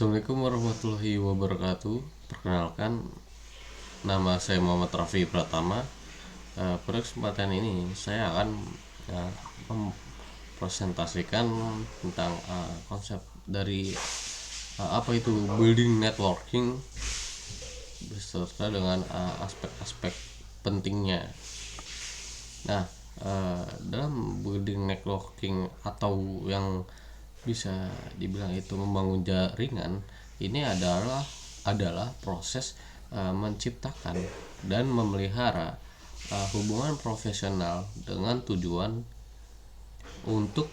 Assalamualaikum warahmatullahi wabarakatuh. Perkenalkan, nama saya Muhammad Raffi Pratama. Pada kesempatan ini saya akan mempresentasikan tentang konsep dari apa itu building networking beserta dengan aspek-aspek pentingnya. Nah, dalam building networking atau yang bisa dibilang itu membangun jaringan, ini adalah proses menciptakan dan memelihara hubungan profesional dengan tujuan untuk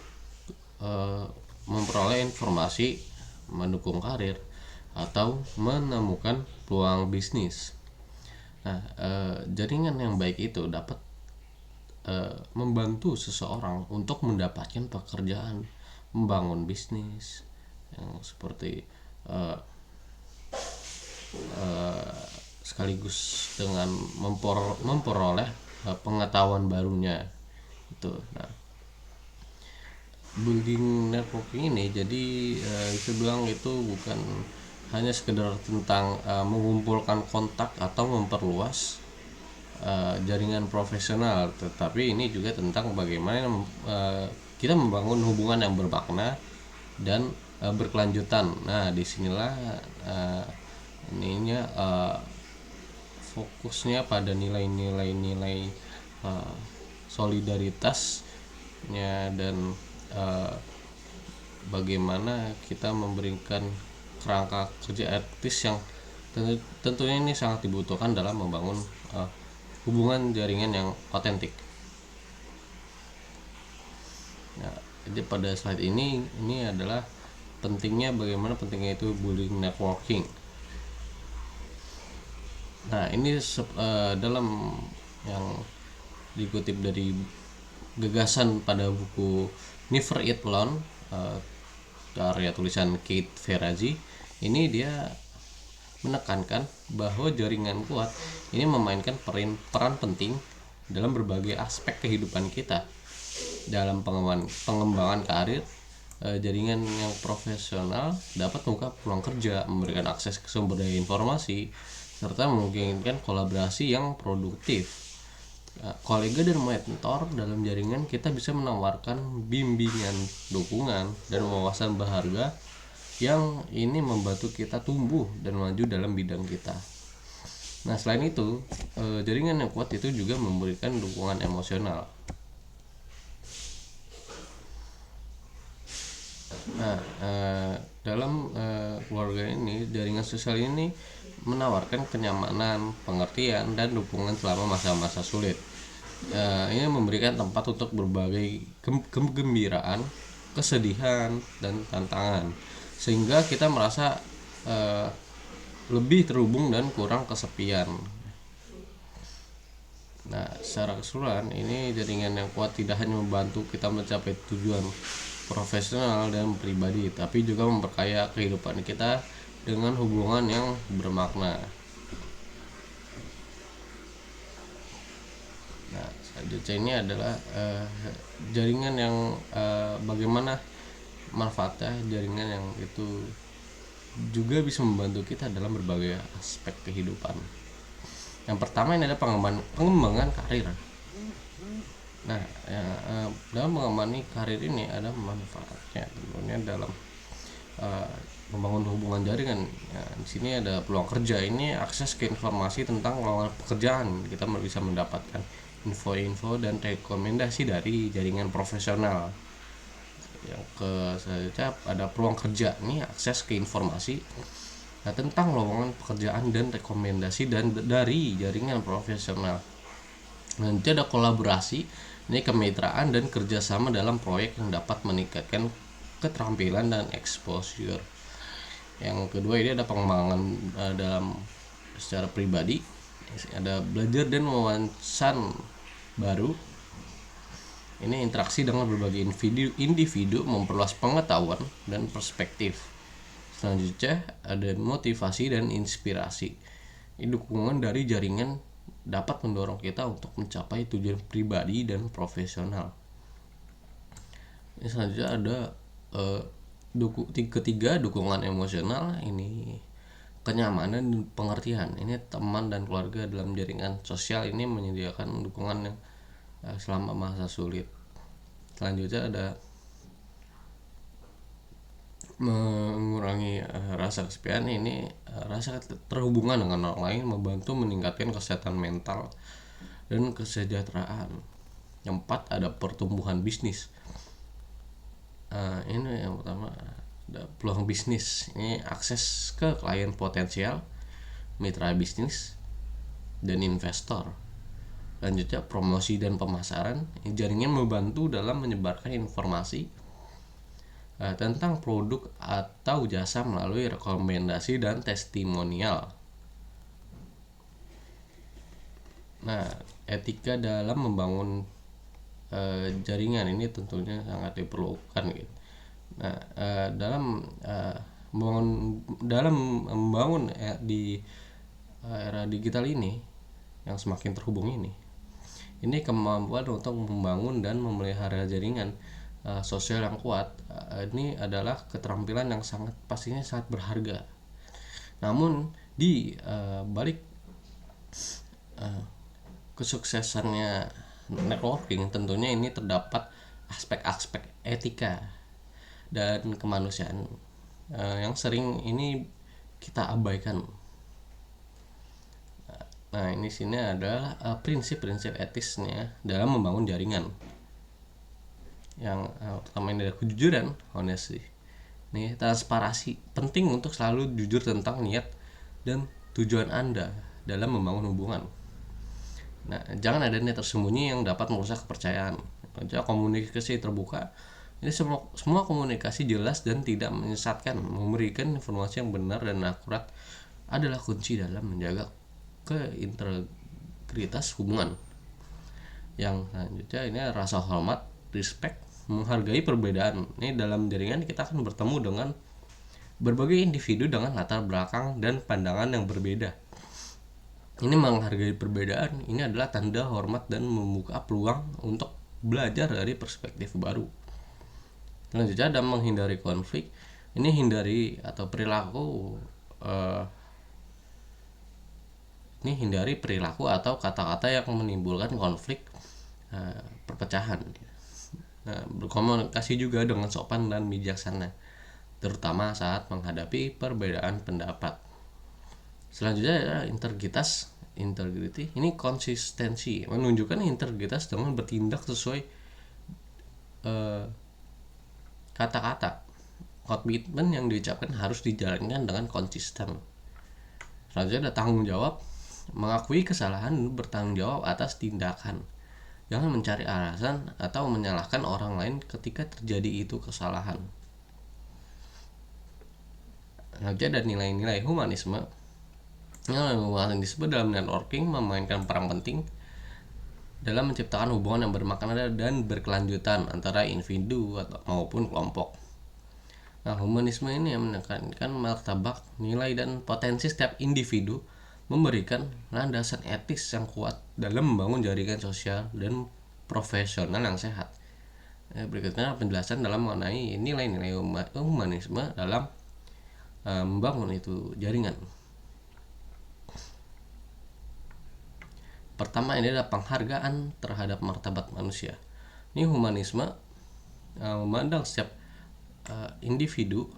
memperoleh informasi, mendukung karir, atau menemukan peluang bisnis. Nah, jaringan yang baik itu dapat membantu seseorang untuk mendapatkan pekerjaan, membangun bisnis yang seperti sekaligus dengan memperoleh pengetahuan barunya itu. Nah, building networking ini jadi bisa bilang itu bukan hanya sekedar tentang mengumpulkan kontak atau memperluas jaringan profesional, tetapi ini juga tentang bagaimana kita membangun hubungan yang bermakna dan berkelanjutan. Nah, disinilah fokusnya pada nilai solidaritasnya dan bagaimana kita memberikan kerangka kerja etis yang tentunya ini sangat dibutuhkan dalam membangun hubungan jaringan yang otentik. Nah, jadi pada slide ini adalah bagaimana pentingnya itu building networking. Nah, ini dalam yang dikutip dari gagasan pada buku Never Eat Alone, karya tulisan Kate Ferrazzi. Ini dia menekankan bahwa jaringan kuat ini memainkan peran penting dalam berbagai aspek kehidupan kita. Dalam pengembangan karir, jaringan yang profesional dapat membuka peluang kerja, memberikan akses ke sumber daya informasi, serta memungkinkan kolaborasi yang produktif. Kolega dan mentor dalam jaringan kita bisa menawarkan bimbingan, dukungan, dan wawasan berharga yang ini membantu kita tumbuh dan maju dalam bidang kita. Nah, selain itu, jaringan yang kuat itu juga memberikan dukungan emosional. Nah, dalam keluarga ini, jaringan sosial ini menawarkan kenyamanan, pengertian, dan dukungan selama masa-masa sulit. Ini memberikan tempat untuk berbagai kegembiraan, kesedihan, dan tantangan, sehingga kita merasa lebih terhubung dan kurang kesepian. Nah, secara keseluruhan ini jaringan yang kuat tidak hanya membantu kita mencapai tujuan profesional dan pribadi, tapi juga memperkaya kehidupan kita dengan hubungan yang bermakna. Nah, selanjutnya ini adalah jaringan yang bagaimana manfaatnya jaringan yang itu juga bisa membantu kita dalam berbagai aspek kehidupan. Yang pertama ini adalah pengembangan karir. Nah, dalam mengemban karir ini ada manfaatnya tentunya dalam membangun hubungan jaringan. Di sini ada peluang kerja, ini akses ke informasi tentang lowongan pekerjaan. Kita bisa mendapatkan info-info dan rekomendasi dari jaringan profesional. Yang selanjutnya ada peluang kerja, ini akses ke informasi tentang lowongan pekerjaan dan rekomendasi dari jaringan profesional. Nanti ada kolaborasi, ini kemitraan dan kerjasama dalam proyek yang dapat meningkatkan keterampilan dan exposure. Yang kedua ini ada pengembangan dalam secara pribadi, ada belajar dan wawasan baru. Ini interaksi dengan berbagai individu memperluas pengetahuan dan perspektif. Selanjutnya ada motivasi dan inspirasi. Ini dukungan dari jaringan dapat mendorong kita untuk mencapai tujuan pribadi dan profesional. Ini selanjutnya ada Ketiga, dukungan emosional. Ini kenyamanan dan pengertian. Ini teman dan keluarga dalam jaringan sosial ini menyediakan dukungan yang selama masa sulit. Selanjutnya ada mengurangi rasa kesepian. Ini rasa terhubungan dengan orang lain membantu meningkatkan kesehatan mental dan kesejahteraan. Yang 4, ada pertumbuhan bisnis. Ini yang pertama, ada peluang bisnis. Ini akses ke klien potensial, mitra bisnis, dan investor. Lanjutnya, promosi dan pemasaran. Jaringan membantu dalam menyebarkan informasi tentang produk atau jasa melalui rekomendasi dan testimonial. Nah, etika dalam membangun jaringan ini tentunya sangat diperlukan gitu. Nah, dalam membangun di era digital ini yang semakin terhubung ini kemampuan untuk membangun dan memelihara jaringan sosial yang kuat ini adalah keterampilan yang pastinya sangat berharga. Namun di balik kesuksesannya networking tentunya ini terdapat aspek-aspek etika dan kemanusiaan yang sering ini kita abaikan. Nah, ini sini adalah prinsip-prinsip etisnya dalam membangun jaringan. Yang pertama ini adalah kejujuran, honesty. Ini transparansi, penting untuk selalu jujur tentang niat dan tujuan Anda dalam membangun hubungan. Nah, jangan ada niat tersembunyi yang dapat merusak kepercayaan. Komunikasi terbuka. Ini semua komunikasi jelas dan tidak menyesatkan, memberikan informasi yang benar dan akurat adalah kunci dalam menjaga keintegritas hubungan. Yang selanjutnya ini rasa hormat, respect, menghargai perbedaan. Ini dalam jaringan kita akan bertemu dengan berbagai individu dengan latar belakang dan pandangan yang berbeda. Ini menghargai perbedaan ini adalah tanda hormat dan membuka peluang untuk belajar dari perspektif baru. Selanjutnya ada menghindari konflik. Ini hindari atau perilaku hindari perilaku atau kata-kata yang menimbulkan konflik, perpecahan. Berkomunikasi juga dengan sopan dan bijaksana, terutama saat menghadapi perbedaan pendapat. Selanjutnya adalah integrity. Ini konsistensi, menunjukkan integritas dengan bertindak sesuai kata-kata. Komitmen yang diucapkan harus dijalankan dengan konsisten. Selanjutnya ada tanggung jawab, mengakui kesalahan dan bertanggung jawab atas tindakan. Jangan mencari alasan atau menyalahkan orang lain ketika terjadi itu kesalahan. Selanjutnya ada nilai-nilai humanisme. Nilai humanisme dalam networking memainkan peran penting dalam menciptakan hubungan yang bermakna dan berkelanjutan antara individu maupun kelompok. Nah, humanisme ini yang menekankan martabat, nilai dan potensi setiap individu, memberikan landasan etis yang kuat dalam membangun jaringan sosial dan profesional yang sehat. Berikutnya penjelasan dalam mengenai nilai-nilai humanisme dalam membangun itu jaringan. Pertama ini adalah penghargaan terhadap martabat manusia. Ini humanisme memandang setiap individu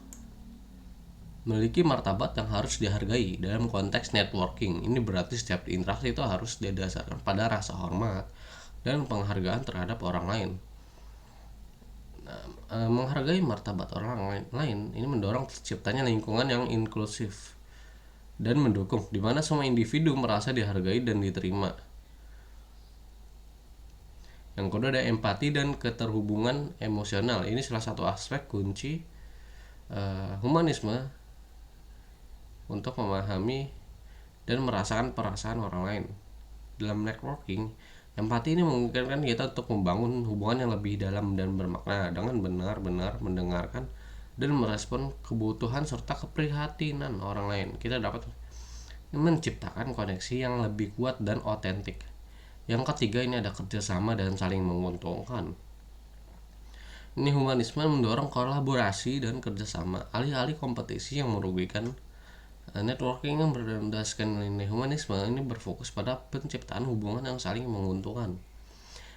memiliki martabat yang harus dihargai dalam konteks networking. Ini berarti setiap interaksi itu harus didasarkan pada rasa hormat dan penghargaan terhadap orang lain. Menghargai martabat orang lain ini mendorong terciptanya lingkungan yang inklusif dan mendukung, di mana semua individu merasa dihargai dan diterima. Yang kedua ada empati dan keterhubungan emosional. Ini salah satu aspek kunci humanisme untuk memahami dan merasakan perasaan orang lain. Dalam networking, empati ini memungkinkan kita untuk membangun hubungan yang lebih dalam dan bermakna dengan benar-benar mendengarkan dan merespon kebutuhan serta keprihatinan orang lain. Kita dapat menciptakan koneksi yang lebih kuat dan otentik. Yang ketiga ini ada kerjasama dan saling menguntungkan. Ini humanisme mendorong kolaborasi dan kerjasama alih-alih kompetisi yang merugikan. Networking yang berdasarkan nilai humanisme ini berfokus pada penciptaan hubungan yang saling menguntungkan,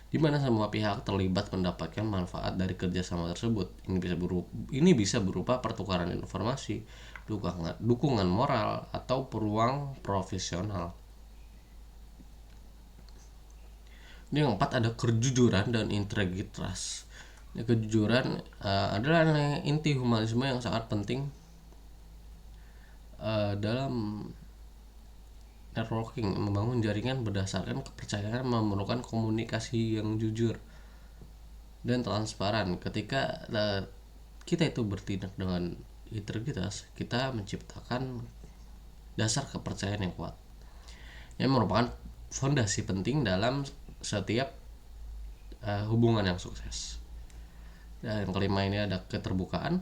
di mana semua pihak terlibat mendapatkan manfaat dari kerjasama tersebut. Ini bisa berupa pertukaran informasi, dukungan moral, atau peluang profesional. Ini yang keempat ada kejujuran dan integritas. Kejujuran adalah inti humanisme yang sangat penting dalam networking. Membangun jaringan berdasarkan kepercayaan memerlukan komunikasi yang jujur dan transparan. Ketika kita itu bertindak dengan integritas, kita menciptakan dasar kepercayaan yang kuat, yang merupakan fondasi penting dalam setiap hubungan yang sukses. Dan yang kelima ini ada keterbukaan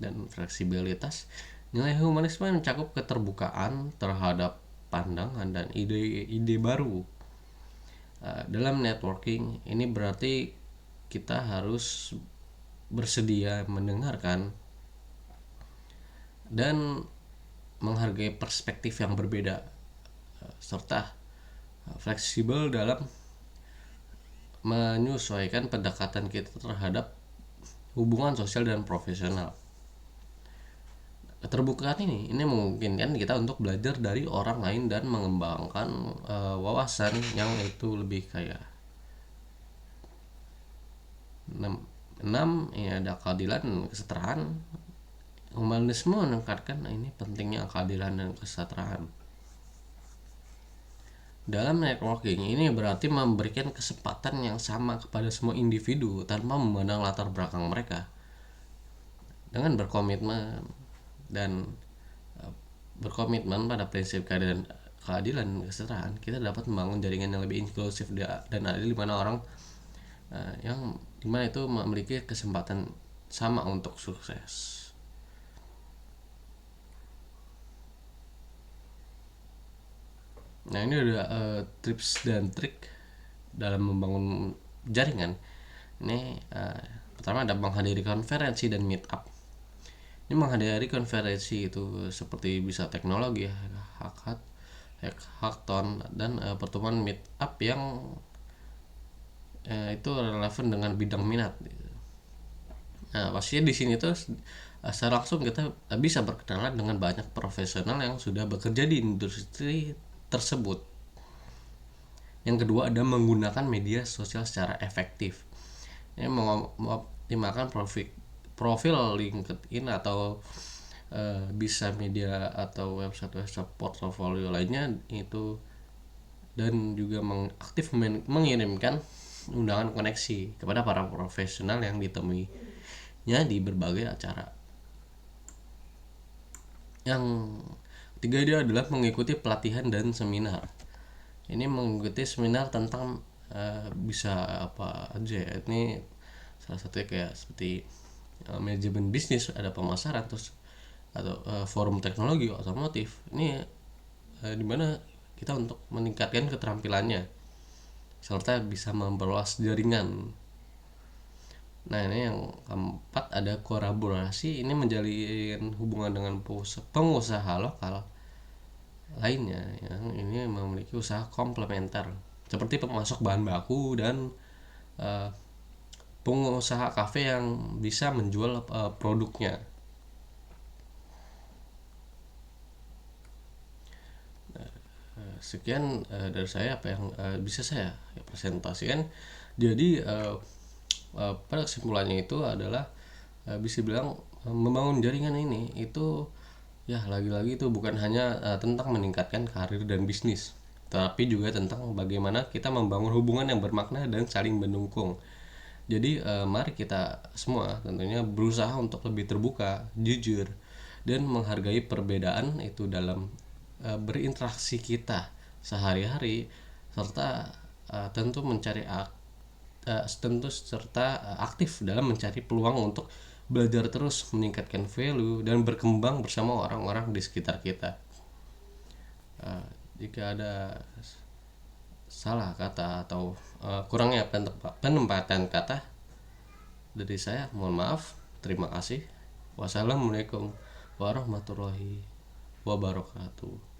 dan fleksibilitas. Nilai humanisme mencakup keterbukaan terhadap pandangan dan ide-ide baru. Dalam networking ini berarti kita harus bersedia mendengarkan dan menghargai perspektif yang berbeda, serta fleksibel dalam menyesuaikan pendekatan kita terhadap hubungan sosial dan profesional. Keterbukaan ini memungkinkan kita untuk belajar dari orang lain dan mengembangkan wawasan yang itu lebih kaya. 6 ini ada keadilan dan kesetaraan. Humanisme menekankan ini pentingnya keadilan dan kesetaraan. Dalam networking ini berarti memberikan kesempatan yang sama kepada semua individu tanpa memandang latar belakang mereka. Dengan berkomitmen pada prinsip keadilan dan kesetaraan, kita dapat membangun jaringan yang lebih inklusif dan adil, di mana orang yang dimana itu memiliki kesempatan sama untuk sukses. Nah, ini ada tips dan trik dalam membangun jaringan. Ini pertama ada menghadiri konferensi dan meet up. Ini menghadiri konferensi itu seperti bisa teknologi, hackathon, dan pertemuan meet up yang itu relevan dengan bidang minat. Nah, pastinya di sini tuh secara langsung kita bisa berkenalan dengan banyak profesional yang sudah bekerja di industri tersebut. Yang kedua ada menggunakan media sosial secara efektif. Ini mengoptimalkan profil LinkedIn atau bisa media atau website portfolio lainnya itu, dan juga aktif mengirimkan undangan koneksi kepada para profesional yang ditemuinya di berbagai acara. Yang ketiga dia adalah mengikuti pelatihan dan seminar. Ini mengikuti seminar tentang bisa apa aja ya. Ini salah satunya kayak seperti manajemen bisnis, ada pemasaran, terus atau forum teknologi otomotif. Ini dimana kita untuk meningkatkan keterampilannya serta bisa memperluas jaringan. Nah, ini yang keempat ada kolaborasi. Ini menjalin hubungan dengan pengusaha lokal lainnya yang ini memiliki usaha komplementer seperti pemasok bahan baku dan pengusaha kafe yang bisa menjual produknya. Sekian dari saya apa yang bisa saya presentasikan. Jadi pada kesimpulannya itu adalah bisa bilang membangun jaringan ini itu ya lagi-lagi itu bukan hanya tentang meningkatkan karir dan bisnis, tapi juga tentang bagaimana kita membangun hubungan yang bermakna dan saling mendukung. Jadi mari kita semua tentunya berusaha untuk lebih terbuka, jujur, dan menghargai perbedaan itu dalam berinteraksi kita sehari-hari, serta tentu mencari serta aktif dalam mencari peluang untuk belajar terus, meningkatkan value, dan berkembang bersama orang-orang di sekitar kita. Jika ada salah kata atau kurangnya penempatan kata, Dari saya mohon maaf, terima kasih. Wassalamualaikum warahmatullahi wabarakatuh.